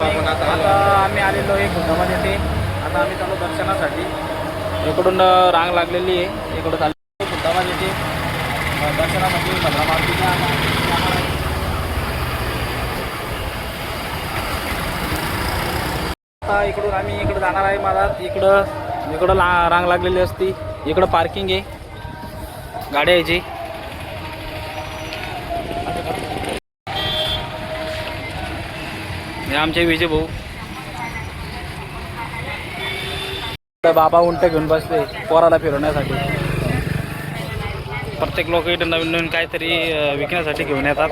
आता आम्ही आलेलो आहे गुंडामध्ये ते. आता आम्ही चालू दर्शनासाठी. इकडून रांग लागलेली आहे. इकडं चालू गुंडामध्ये ते दर्शनासाठी भद्रा मारुतीच्या. आता इकडून आम्ही इकडं जाणार आहे. मला इकडं रांग लागलेली असती. इकडं पार्किंग आहे गाड्या यायची. हे आमचे विजय भाऊ. बाबा उंट घेऊन बसले पोराला फिरवण्यासाठी. प्रत्येक लोक इथे नवीन नवीन काहीतरी विकण्यासाठी घेऊन येतात.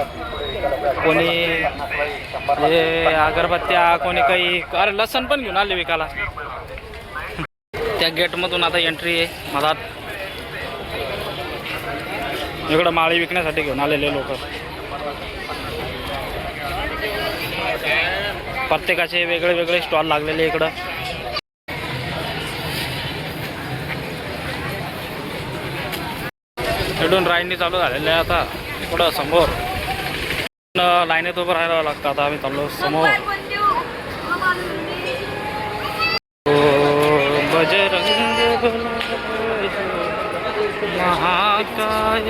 कोणी हे अगरबत्त्या, कोणी काही. अरे लसण पण घेऊन आले विकायला. त्या गेटमधून आता एंट्री आहे मधात. इकडं माळी विकण्यासाठी घेऊन आलेले लोक. प्रत्येकाचे वेगळे वेगळे स्टॉल लागलेले इकडं. इकडून राईंनी चालू झालेले आहे आता. इकडं समोर लाईनीत उभं राहायला लागतं. आता आम्ही चाललो समोर. बजरंग महाकाय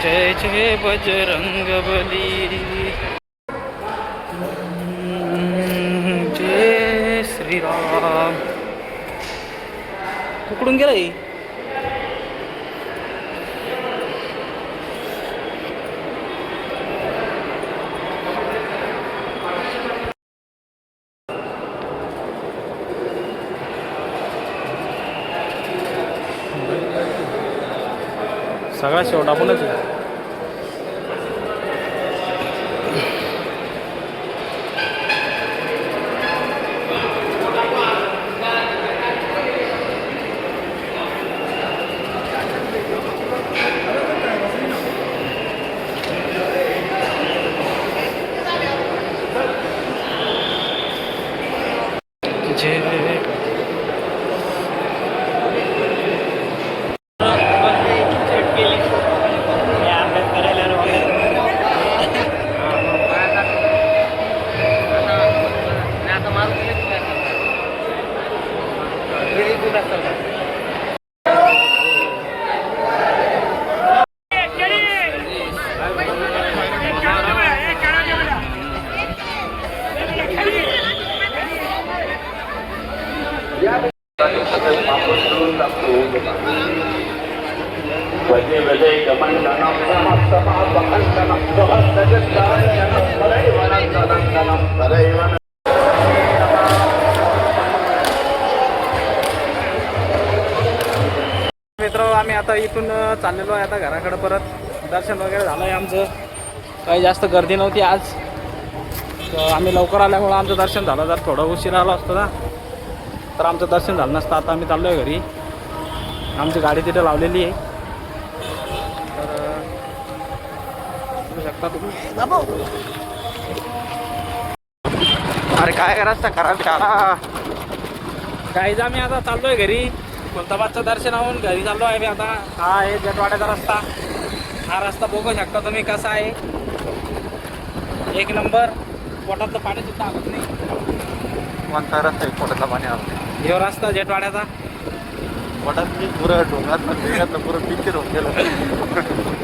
जय जय बजरंग बली जय श्रीराम. कुकडून गेला ही. सगळा शेवट आपणच. मित्र आम्ही आता इथून चाललेलो आहे आता घराकडे परत. दर्शन वगैरे झालं आहे आमचं. काही जास्त गर्दी नव्हती आज. आम्ही लवकर आल्यामुळं आमचं दर्शन झालं. जर थोडं उशीर आलो असतो ना तर आमचं दर्शन झालं नसतं. आता आम्ही चाललो आहे घरी. आमची गाडी तिथे लावलेली आहे. तर शकता तुम्ही. अरे काय करायचं खराब शाळा. काहीच आम्ही आता चाललो आहे घरी. खुलताबादचं दर्शन होऊन घरी चाललो आहे मी आता. हा आहे जेटवाड्याचा रस्ता. हा रस्ता बघू शकता तुम्ही कसा आहे. एक नंबर. पोटातलं पाणी सुद्धा आवत नाही. कोणता रस्ता आहे पोटातला पाणी आवत. ह्यो रस्ता जेटवाड्याचा. पोटात पुरं डोंगरात पुरं पिक्चर होऊन गेलं.